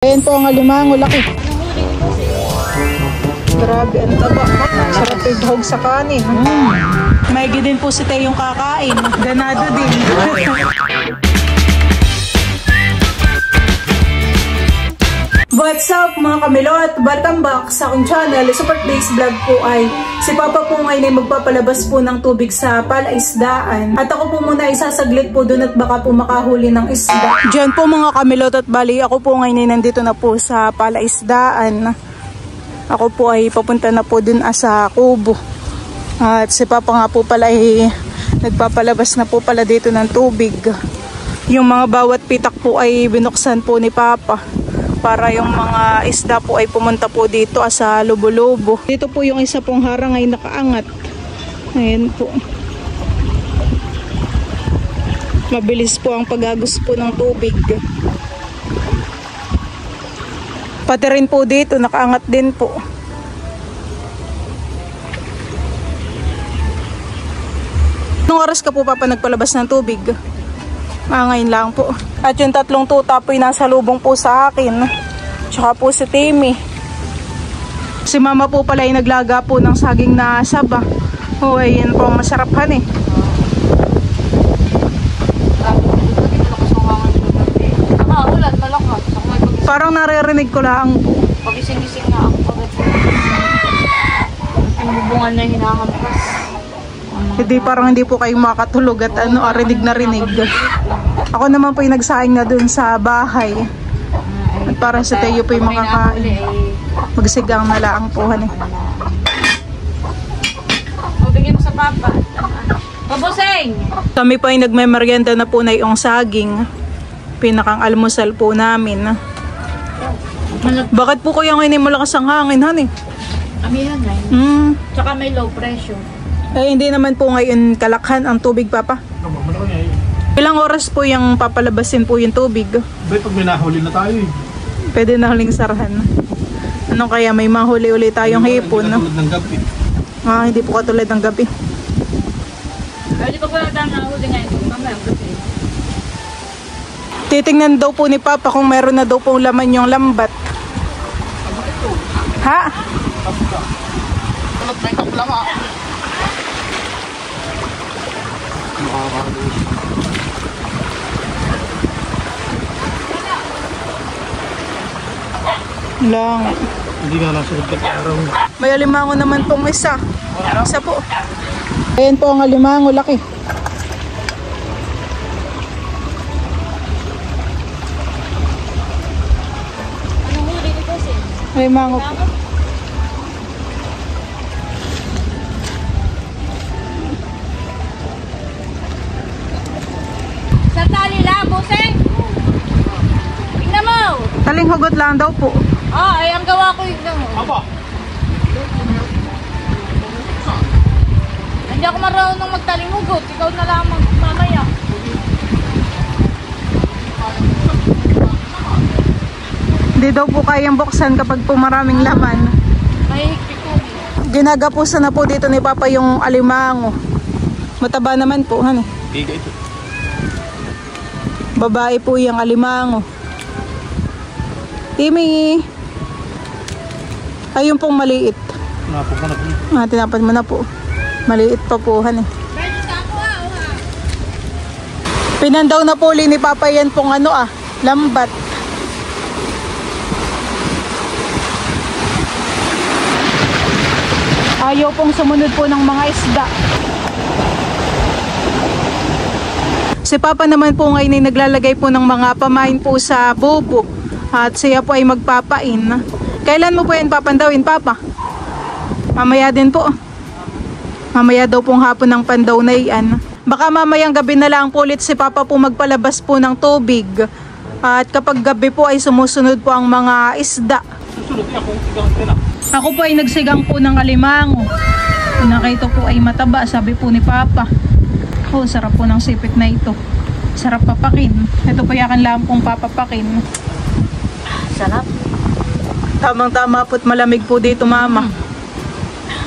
Ayan po ang alimango, laki. Grabe, ang taba. Sarap ighog sa kanin. Maigi din po si Teo yung kakain. Ganado din. What's up mga kamilot? Welcome back sa aking channel. Sa today's vlog po ay si Papa po ngayon ay magpapalabas po ng tubig sa palaisdaan. At ako po muna isasaglit po dun at baka po makahuli ng isda. Diyan po mga kamilot at bali ako po ngayon ay nandito na po sa palaisdaan. Ako po ay papunta na po dun sa kubo. At si Papa nga po pala ay nagpapalabas na po pala dito ng tubig. Yung mga bawat pitak po ay binuksan po ni Papa para yung mga isda po ay pumunta po dito sa lubo-lubo. Dito po yung isa pong harang ay nakaangat. Ayan po. Mabilis po ang pag-agos po ng tubig. Pati rin po dito nakaangat din po. Anong oras ka po Papa nagpalabas ng tubig? Ngayon lang po. At yung tatlong tuta po ay nasa lubong po sa akin. Tsaka po si Timmy. Si Mama po pala ay naglaga po ng saging na saba. Oh, ayan po ang masaraphan eh. Parang naririnig ko lang po. Pagising-gising na ako. Yung bubungan na hinahampas. Hindi, parang hindi po kayo makatulog at rinig na rinig. Ako naman po yung nagsaing na dun sa bahay. At para sa Teo po yung makakain. Magsigang na lang po. Bigyan mo sa Papa. Paboseng! Kami po ay nagmemeryenda na po na yung saging. Pinakang almusal po namin. Bakit po kaya ngayon malakas ang hangin, honey? Amihan na Tsaka may low pressure. Eh, hindi naman po ngayon kalakhan ang tubig, Papa. Ilang oras po yung papalabasin po yung tubig? Pag may nahuli na tayo eh. Pwede na huling sarahan. Ano kaya may mahuli-uli tayong hipon? Hindi katulad ng gabi. Hindi po katulad ng gabi. Pwede pa pala tayong nahuli ngayon. Mamaya gabi. Titingnan daw po ni Papa kung meron na daw pong laman yung lambat. Ha? Tulad na itong lang ah. Lang. Hindi nga nasunod ka araw. May alimango naman pong isa. Isa po. Ayan po ang alimango, laki. Anong huli dito, Sin? Alimango po. Sa tali lang, Boseng! Tingnan mo! Taling hugot lang daw po. Ay ang gawa ko yun lang. Aba! Hindi ako marunong magtaling hugot. Ikaw na lang mamaya. Hindi daw po kayang buksan kapag po maraming laman. Mahihigpit ko. Ginagapusan na po dito ni Papa yung alimango. Mataba naman po, honey. Biga ito. Babae po yung alimango. Timmy! Ayun pong maliit. Napok ka na po. Tinapan mo na po. Maliit pa po, honey. Pwede sa ako Pinandaw na po ni Papa yan pong lambat. Ayaw pong sumunod po ng mga isda. Si Papa naman po ngayon ay naglalagay po ng mga pamain po sa bubok. At siya po ay magpapain. Kailan mo po yan papandawin, Papa? Mamaya din po. Mamaya daw pong hapon ng pandaw na yan. Baka mamayang gabi na lang po ulit si Papa po magpalabas po ng tubig. At kapag gabi po ay sumusunod po ang mga isda. Susunod niya kung sigang ka na. Ako po ay nagsigang po ng alimango. Nakita po ay mataba, sabi po ni Papa. Oh, sarap po ng sipit na ito. Sarap papakin. Ito po yakan lang pong papapakin. Sarap. Tamang-tama po't malamig po dito, Mama.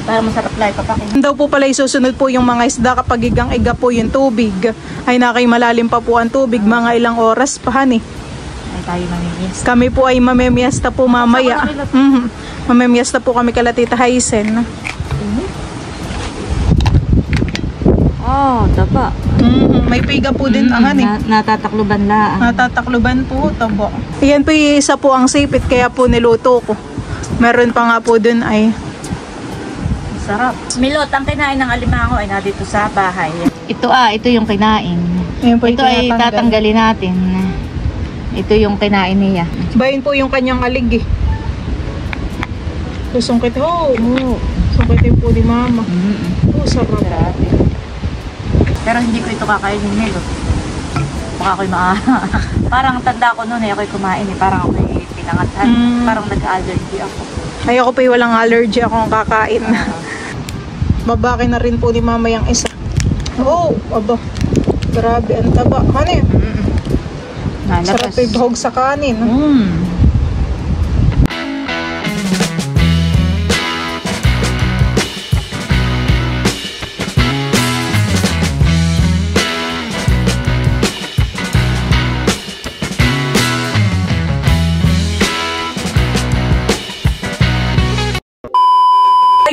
Para masarap lang papakin. Daw po pala isusunod po yung mga isda kapag igang-iga po yung tubig. Ay nakay malalim pa po ang tubig, mga ilang oras pa, honey. Ay naman tayo mamimiesta. Kami po ay mamimiesta po mamaya. Mamimiesta po kami kala Tita Haisen. Oh, taba. May piga po din ang hani. Natatakluban lang. Natatakluban po, tabo. Ayan po yung isa po ang sipit, kaya po niluto ko. Meron pa nga po dun ay Sarap. Milot, ang kinain ng alimango ay nandito sa bahay. Ito yung kinain. po Ito ay tatanggalin natin. Ito yung kinain niya. Bayin po yung kanyang alig eh. Susungkit ho. Sungkitin po ni mama. Sarap. Pero hindi ko ito kakainin, Milot. Baka ako'y parang tanda ko noon ako'y kumain eh. Parang ako'y pinangatan. Parang nag-allergy ako. Ay ako pa walang allergy akong kakain. Babaki na rin po ni mama yung isa. Aba. Grabe, ang taba. Ano yun? Sarap yung bahog sa kanin.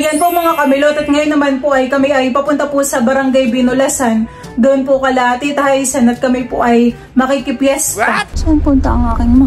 Ayan po mga kamilot, at ngayon naman po ay kami ay papunta po sa Barangay Binulasan. Doon po kala Tita Haisen at kami po ay makikipiesta. What? Saan punta ang aking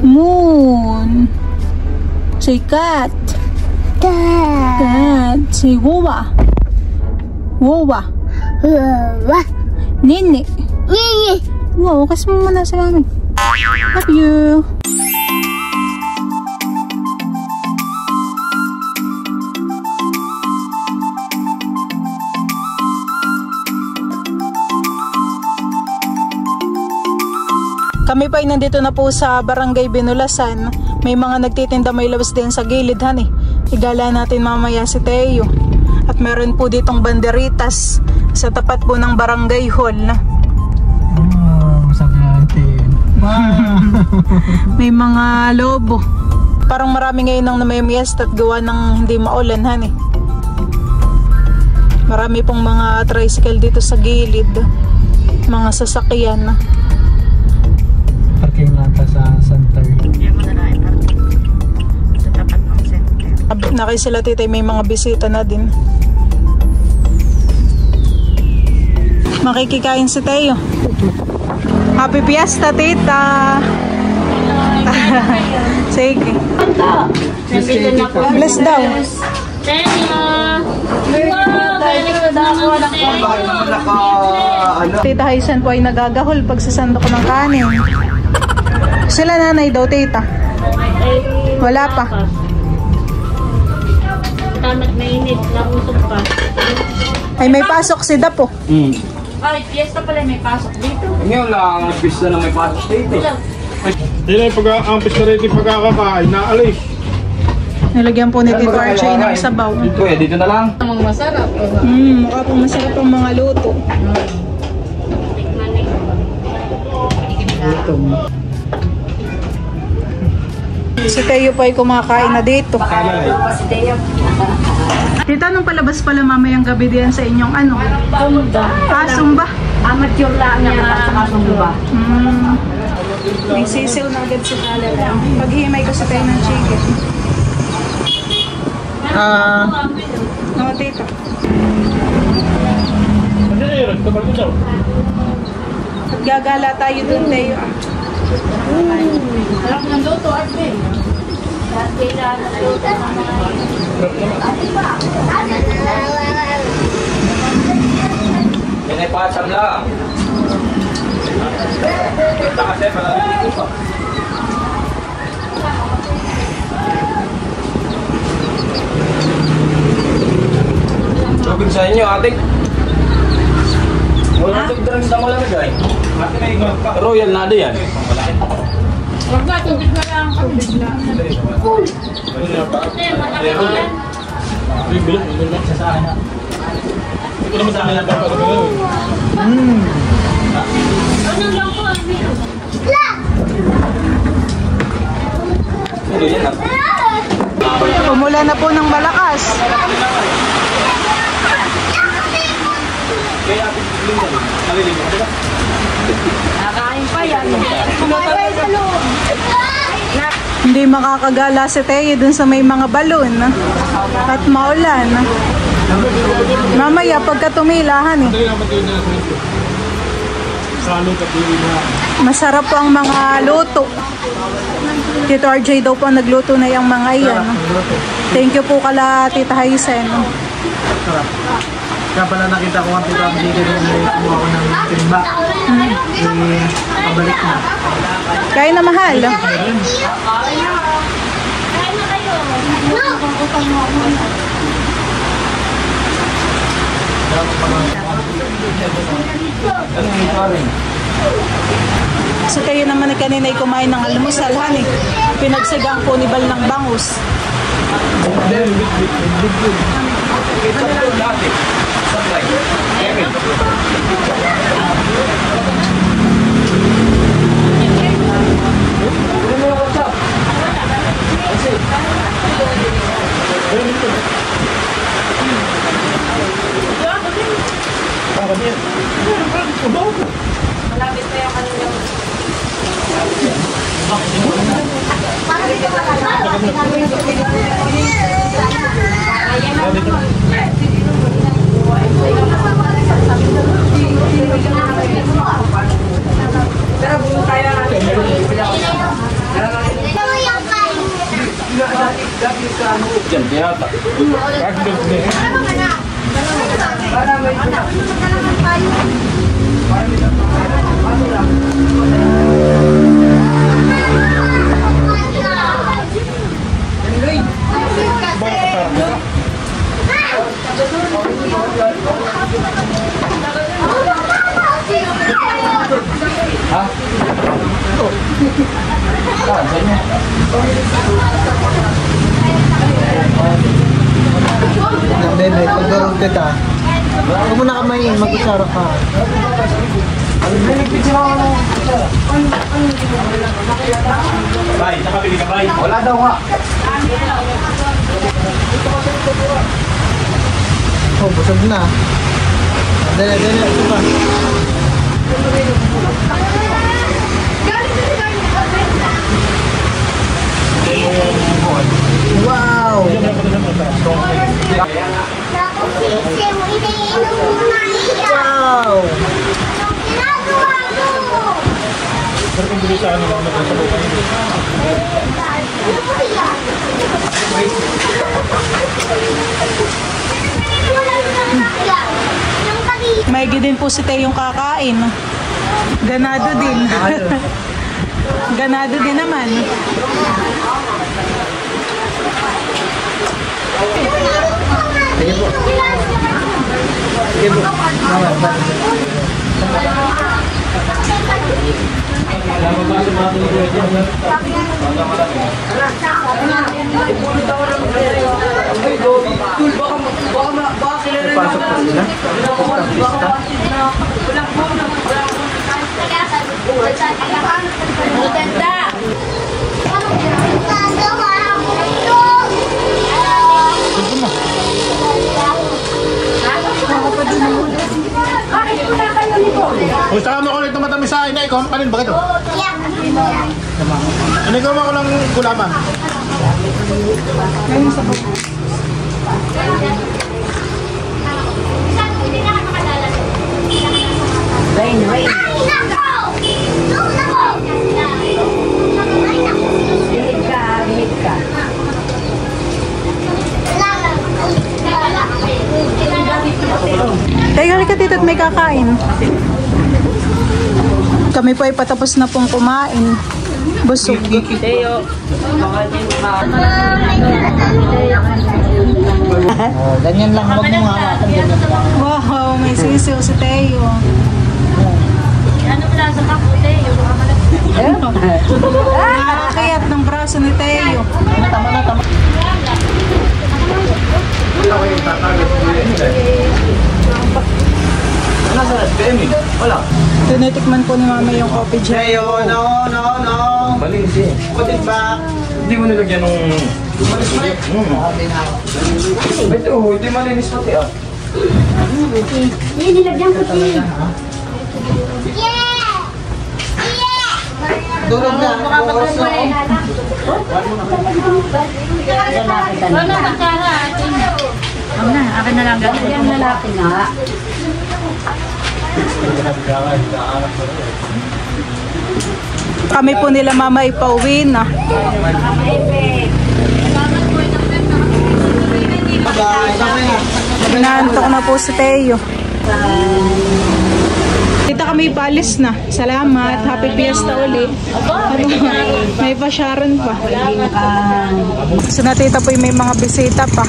Moon. Say cat. Cat. Say Wawa. Wawa. Nini. Wow, kasi mo muna sa amin. Love you. Kami pa ay nandito na po sa Barangay Binulasan. May mga nagtitinda may labas din sa gilid, hani. Igala natin mamaya si Teo. At meron po ditong banderitas sa tapat po ng Barangay Hall. Sabi natin. May mga lobo. Parang marami ngayon nang namimiesta at gawa ng hindi maulan, hani. Marami pong mga tricycle dito sa gilid. Mga sasakyan. Parking lang sa center. Sa tapat ng center. Nakisila Tita, may mga bisita na din. Makikikain si Teo. Happy Fiesta, Tita! Sige. Bless daw. Tita Haisen po ay nagagahol pag sasando ko ng kanin. Sila nanay daw, Tita. Wala pa. Tamat mainit, nausok pa. Ay may pasok si Dapo. Ay, fiesta pala may pasok dito. Ngayon lang, pista na may pasok dito. Hindi na ang pista rin yung pagkakakain, naalis. Nilagyan po ni Tito Archie ng sabaw. Dito na lang. Ang masarap. Mukha pong masarap ang mga luto. Si Teo pa ay kumakain na dito. Tita, nung palabas pala mamayang gabi diyan sa inyong ano? Sumba. Sumba? Amateur lang niya sa sumba. May sisiw na agad si Kala. Paghimay ko sa tayo ng chicken. No, Tita. At gagala tayo dun, Teo. Harap ng luto, Arvin. Yan ay patsam lang. Ito kasi pala dito pa. Tubig sa inyo, ate. Wala tubig drinks na malamigay. Ate may royal na yan. Wag na, tubig na lang. Tubig na. Cool. Bilang sa akin na. Ito naman sa akin na dapat gawin. Anong lang po, Arvin? Ano yan ah? Pumula na po ng malakas. Nakain pa yan. Hindi makakagala si Teo dun sa may mga balon at maulan. Mamaya pagka tumilahan eh. Masarap po ang mga luto. Tito RJ daw po nagluto na yung mga iyan. Thank you po kala Tita Haisen. Kaya pala nakita ko ang Tito RJ dito kumuha ko ng timba. Pabalik na. Kaya na mahal. So kayo naman na kanina ay kumain ng almusal, honey. Pinagsagang po ni Bal ng bangus. Bebe, pagdarong kita. Huwag mo na kamayin, mag-usara ka. Bay, nakabili ka bay? Wala daw nga. Oh, busog na. Dali, ito pa. Wow! Wow! Maigi din po si Teo yung kakain. Ganado din. Ganado din naman. Sige po. Sige po. Pasok po sila. Gusto mo ko ulit na matamis sa inay ko? Kanin ba ito? Inay ko ko lang gulaman. Teka, halika dito at may kakain. Kami po ay patapos na pong kumain. Busog. Teo. Ganyan lang, huwag mo hawakan. Wow, may sisiw si Teo. Ano pala sa kapo, Teo? Nakakayat ng braso ni Teo. Tama na, tama. Wala. Tinitikman po ni Mama yung coffee gel. Teo, no. Maling siya. Put it back. Hindi mo nilagyan ng... Ito, hindi malinis pati ah. Nilagyan ko siya. Dulog na. Oras na ako. Ako na, akin na lang. Yan lalaki nga. Kami po nila mama ipauwi na. Inaantok na po si Teo. Dito kami palis na. Salamat. Happy Fiesta ulit. May pasyaron pa. So natita po yung may mga bisita pa.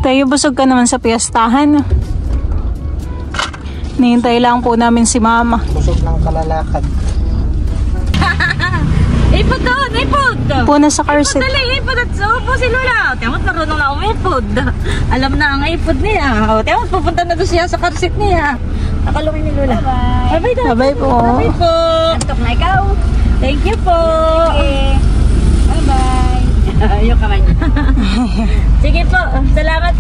Tayo, busog ka naman sa piyestahan. Nihintay lang po namin si mama. Busog ng kalalakad. Ipod doon, ipod! Puna sa car seat. Dali, ipod at upo si Lola. Tiyamot, marunong na umipod. Alam na ang ipod niya. Tiyamot, pupunta na doon siya sa car seat niya. Nakalungin ni Lola. Bye-bye daw. Bye-bye po. Bye po. Antok na ikaw. Thank you po. Okay. Bye-bye. Yung kamay niya. Sige po, salamat